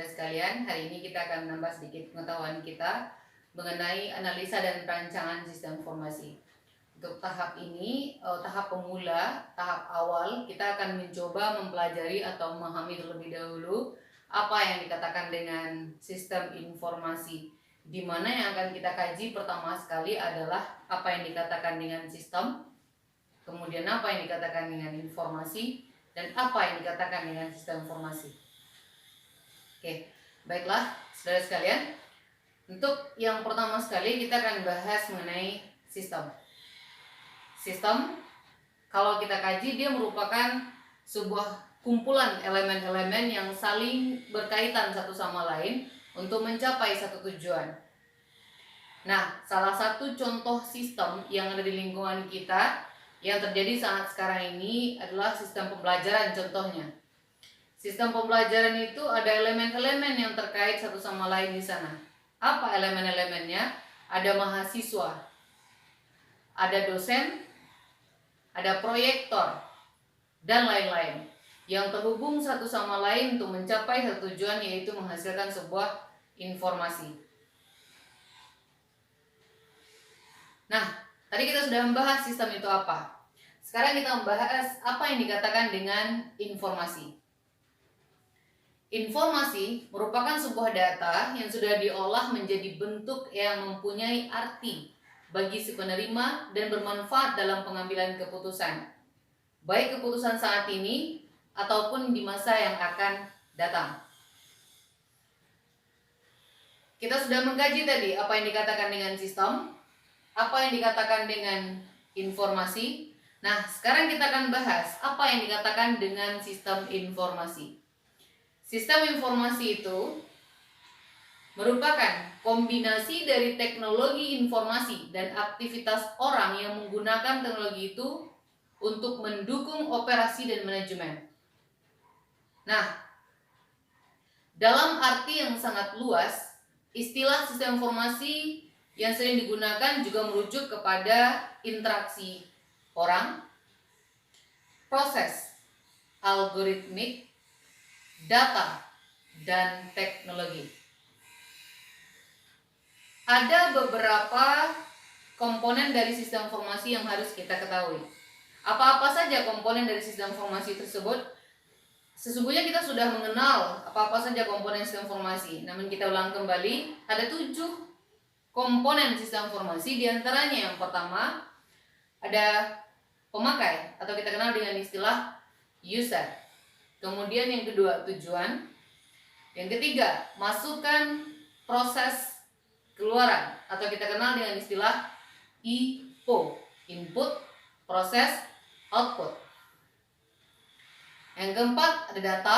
saudara sekalian. Hari ini kita akan menambah sedikit pengetahuan kita mengenai analisa dan perancangan sistem informasi. Untuk tahap ini, tahap pemula, tahap awal, kita akan mencoba mempelajari atau memahami terlebih dahulu apa yang dikatakan dengan sistem informasi. Di mana yang akan kita kaji pertama sekali adalah apa yang dikatakan dengan sistem, kemudian apa yang dikatakan dengan informasi, dan apa yang dikatakan dengan sistem informasi. Oke, baiklah saudara sekalian. Untuk yang pertama sekali kita akan bahas mengenai sistem. Sistem, kalau kita kaji, dia merupakan sebuah kumpulan elemen-elemen yang saling berkaitan satu sama lain untuk mencapai satu tujuan. Nah, salah satu contoh sistem yang ada di lingkungan kita yang terjadi saat sekarang ini adalah sistem pembelajaran contohnya. Sistem pembelajaran itu ada elemen-elemen yang terkait satu sama lain di sana. Apa elemen-elemennya? Ada mahasiswa, ada dosen, ada proyektor, dan lain-lain yang terhubung satu sama lain untuk mencapai satu tujuan, yaitu menghasilkan sebuah informasi. Nah, tadi kita sudah membahas sistem itu apa. Sekarang kita membahas apa yang dikatakan dengan informasi. Informasi merupakan sebuah data yang sudah diolah menjadi bentuk yang mempunyai arti bagi si penerima dan bermanfaat dalam pengambilan keputusan, baik keputusan saat ini ataupun di masa yang akan datang. Kita sudah mengkaji tadi apa yang dikatakan dengan sistem, apa yang dikatakan dengan informasi. Nah, sekarang kita akan bahas apa yang dikatakan dengan sistem informasi. Sistem informasi itu merupakan kombinasi dari teknologi informasi dan aktivitas orang yang menggunakan teknologi itu untuk mendukung operasi dan manajemen. Nah, dalam arti yang sangat luas, istilah sistem informasi yang sering digunakan juga merujuk kepada interaksi orang, proses algoritmik, data, dan teknologi. Ada beberapa komponen dari sistem informasi yang harus kita ketahui. Apa-apa saja komponen dari sistem informasi tersebut? Sesungguhnya kita sudah mengenal apa-apa saja komponen sistem informasi. Namun kita ulang kembali, ada 7 komponen sistem informasi. Di antaranya yang pertama ada pemakai atau kita kenal dengan istilah user. Kemudian yang kedua tujuan. Yang ketiga masukan, proses, keluaran atau kita kenal dengan istilah IO, input, proses, output. Yang keempat ada data.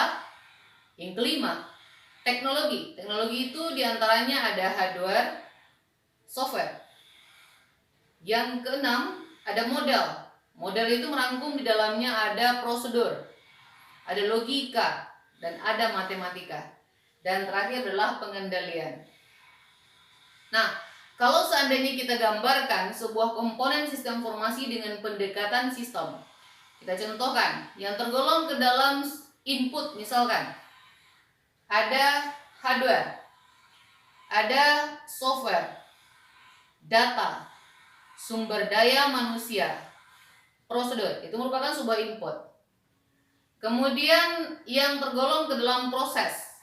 Yang kelima teknologi. Teknologi itu diantaranya ada hardware, software. Yang keenam ada model. Model itu merangkum di dalamnya ada prosedur, ada logika, dan ada matematika. Dan terakhir adalah pengendalian. Nah, kalau seandainya kita gambarkan sebuah komponen sistem informasi dengan pendekatan sistem, kita contohkan yang tergolong ke dalam input, misalkan ada hardware, ada software, data, sumber daya manusia, prosedur, itu merupakan sebuah input. Kemudian yang tergolong ke dalam proses,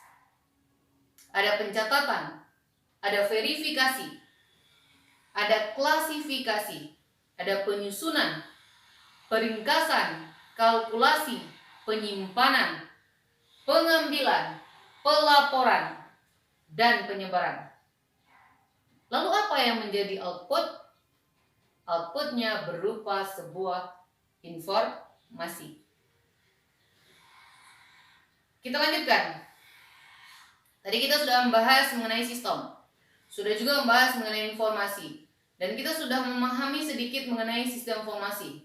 ada pencatatan, ada verifikasi, ada klasifikasi, ada penyusunan, peringkasan, kalkulasi, penyimpanan, pengambilan, pelaporan, dan penyebaran. Lalu apa yang menjadi output? Outputnya berupa sebuah informasi. Kita lanjutkan. Tadi kita sudah membahas mengenai sistem, sudah juga membahas mengenai informasi, dan kita sudah memahami sedikit mengenai sistem informasi.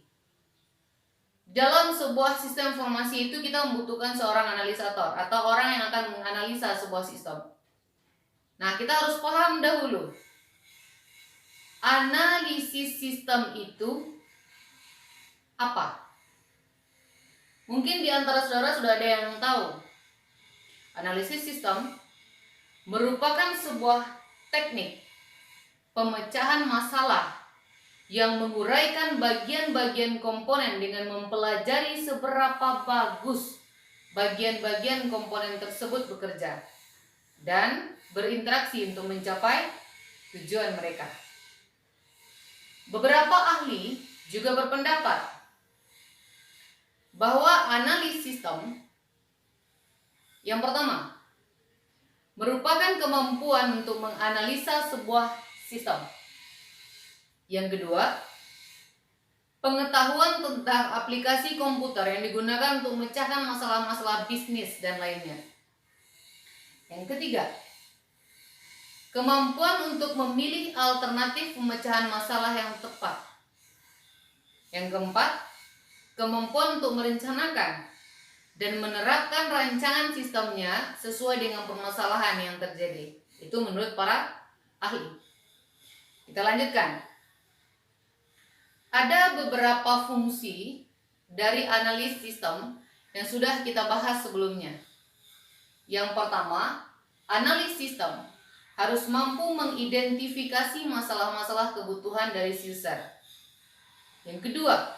Dalam sebuah sistem informasi itu kita membutuhkan seorang analisator atau orang yang akan menganalisa sebuah sistem. Nah, kita harus paham dahulu analisis sistem itu apa. Mungkin di antara saudara sudah ada yang tahu. Analisis sistem merupakan sebuah teknik pemecahan masalah yang menguraikan bagian-bagian komponen dengan mempelajari seberapa bagus bagian-bagian komponen tersebut bekerja dan berinteraksi untuk mencapai tujuan mereka. Beberapa ahli juga berpendapat bahwa analis sistem yang pertama merupakan kemampuan untuk menganalisa sebuah sistem. Yang kedua, pengetahuan tentang aplikasi komputer yang digunakan untuk memecahkan masalah-masalah bisnis dan lainnya. Yang ketiga, kemampuan untuk memilih alternatif pemecahan masalah yang tepat. Yang keempat, kemampuan untuk merencanakan dan menerapkan rancangan sistemnya sesuai dengan permasalahan yang terjadi. Itu menurut para ahli. Kita lanjutkan. Ada beberapa fungsi dari analis sistem yang sudah kita bahas sebelumnya. Yang pertama, analis sistem harus mampu mengidentifikasi masalah-masalah kebutuhan dari user. Yang kedua,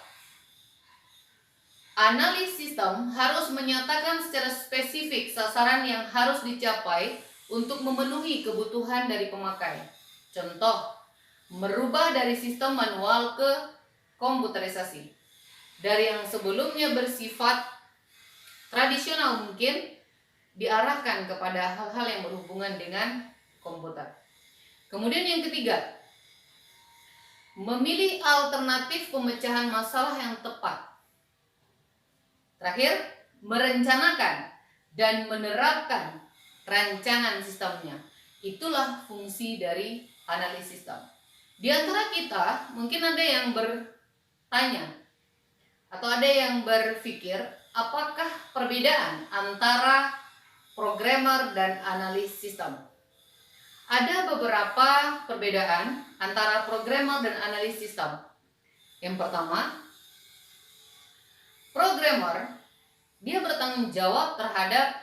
analis sistem harus menyatakan secara spesifik sasaran yang harus dicapai untuk memenuhi kebutuhan dari pemakai. Contoh, merubah dari sistem manual ke komputerisasi. Dari yang sebelumnya bersifat tradisional mungkin diarahkan kepada hal-hal yang berhubungan dengan komputer. Kemudian yang ketiga, memilih alternatif pemecahan masalah yang tepat. Terakhir, merencanakan dan menerapkan rancangan sistemnya. Itulah fungsi dari analis sistem. Di antara kita mungkin ada yang bertanya atau ada yang berpikir, apakah perbedaan antara programmer dan analis sistem? Ada beberapa perbedaan antara programmer dan analis sistem. Yang pertama, programmer dia bertanggung jawab terhadap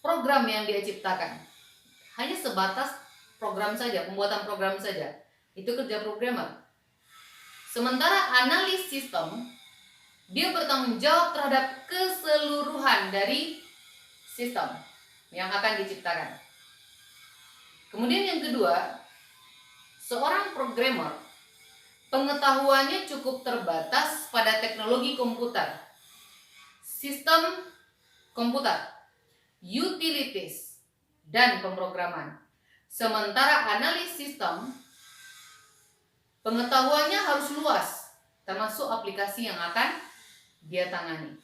program yang dia ciptakan. Hanya sebatas program saja, pembuatan program saja. Itu kerja programmer. Sementara analis sistem dia bertanggung jawab terhadap keseluruhan dari sistem yang akan diciptakan. Kemudian yang kedua, seorang programmer pengetahuannya cukup terbatas pada teknologi komputer, sistem komputer, utilities, dan pemrograman. Sementara analis sistem pengetahuannya harus luas, termasuk aplikasi yang akan dia tangani.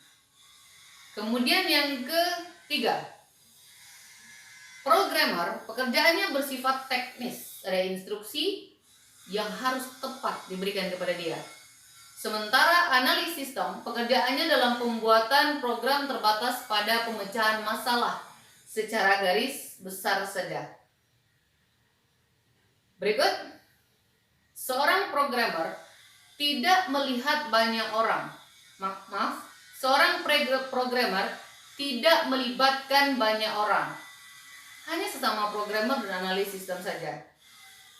Kemudian yang ketiga, programmer pekerjaannya bersifat teknis, ada instruksi yang harus tepat diberikan kepada dia. Sementara analis sistem pekerjaannya dalam pembuatan program terbatas pada pemecahan masalah secara garis besar saja. Berikut, seorang programmer tidak melihat banyak orang. Seorang programmer tidak melibatkan banyak orang. Hanya sesama programmer dan analis sistem saja.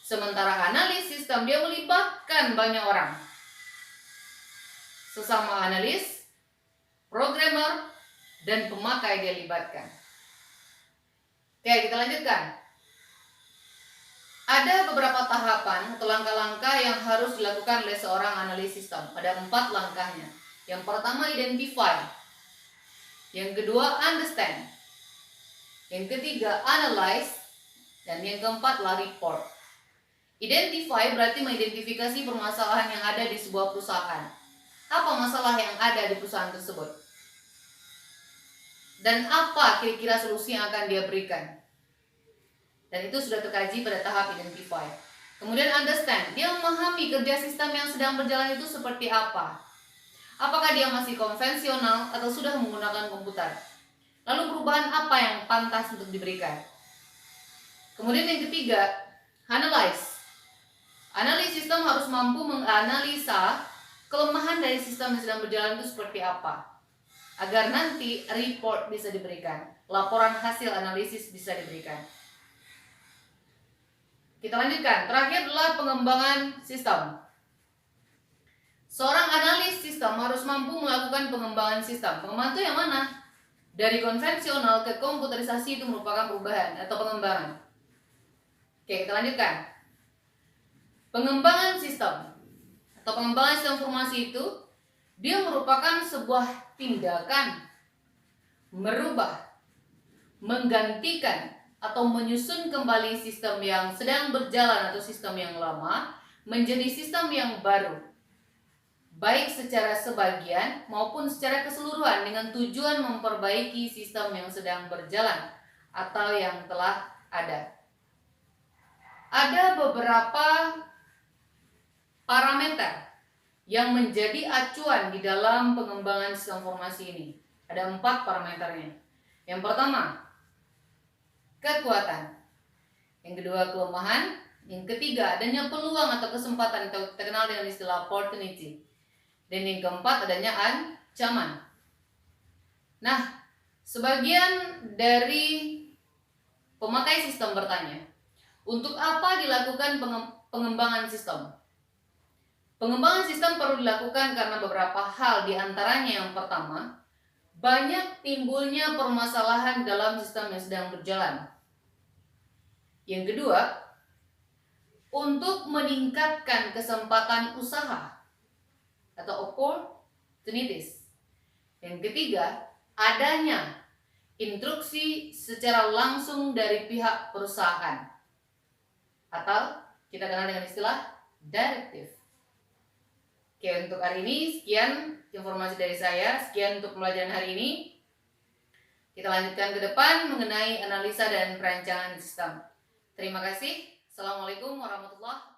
Sementara analis sistem dia melibatkan banyak orang. Sesama analis, programmer, dan pemakai dia libatkan. Oke, kita lanjutkan. Ada beberapa tahapan atau langkah-langkah yang harus dilakukan oleh seorang analis sistem. Ada 4 langkahnya. Yang pertama, identify. Yang kedua, understand. Yang ketiga, analyze. Dan yang keempat, report. Identify berarti mengidentifikasi permasalahan yang ada di sebuah perusahaan. Apa masalah yang ada di perusahaan tersebut? Dan apa kira-kira solusi yang akan dia berikan? Dan itu sudah terkaji pada tahap identify. Kemudian understand, dia memahami kerja sistem yang sedang berjalan itu seperti apa. Apakah dia masih konvensional atau sudah menggunakan komputer? Lalu perubahan apa yang pantas untuk diberikan? Kemudian yang ketiga, analyze. Analis sistem harus mampu menganalisa kelemahan dari sistem yang sedang berjalan itu seperti apa, agar nanti report bisa diberikan. laporan hasil analisis bisa diberikan. Kita lanjutkan. Terakhir adalah pengembangan sistem. Seorang analis sistem harus mampu melakukan pengembangan sistem. Pengembangan itu yang mana? Dari konvensional ke komputerisasi itu merupakan perubahan atau pengembangan. Oke, kita lanjutkan. Pengembangan sistem atau pengembangan sistem informasi itu dia merupakan sebuah tindakan merubah, menggantikan atau menyusun kembali sistem yang sedang berjalan atau sistem yang lama menjadi sistem yang baru, baik secara sebagian maupun secara keseluruhan dengan tujuan memperbaiki sistem yang sedang berjalan atau yang telah ada. Ada beberapa parameter yang menjadi acuan di dalam pengembangan sistem informasi ini. Ada 4 parameternya. Yang pertama, kekuatan. Yang kedua, kelemahan. Yang ketiga, adanya peluang atau kesempatan atau kita kenal dengan istilah opportunity. Dan yang keempat, adanya ancaman. Nah, sebagian dari pemakai sistem bertanya, untuk apa dilakukan pengembangan sistem? Pengembangan sistem perlu dilakukan karena beberapa hal, di antaranya yang pertama, banyak timbulnya permasalahan dalam sistem yang sedang berjalan. Yang kedua, untuk meningkatkan kesempatan usaha atau opportunities. Yang ketiga, adanya instruksi secara langsung dari pihak perusahaan atau kita kenal dengan istilah directive. Oke, untuk hari ini sekian informasi dari saya, sekian untuk pembelajaran hari ini. Kita lanjutkan ke depan mengenai analisa dan perancangan sistem. Terima kasih. Assalamualaikum warahmatullahi wabarakatuh.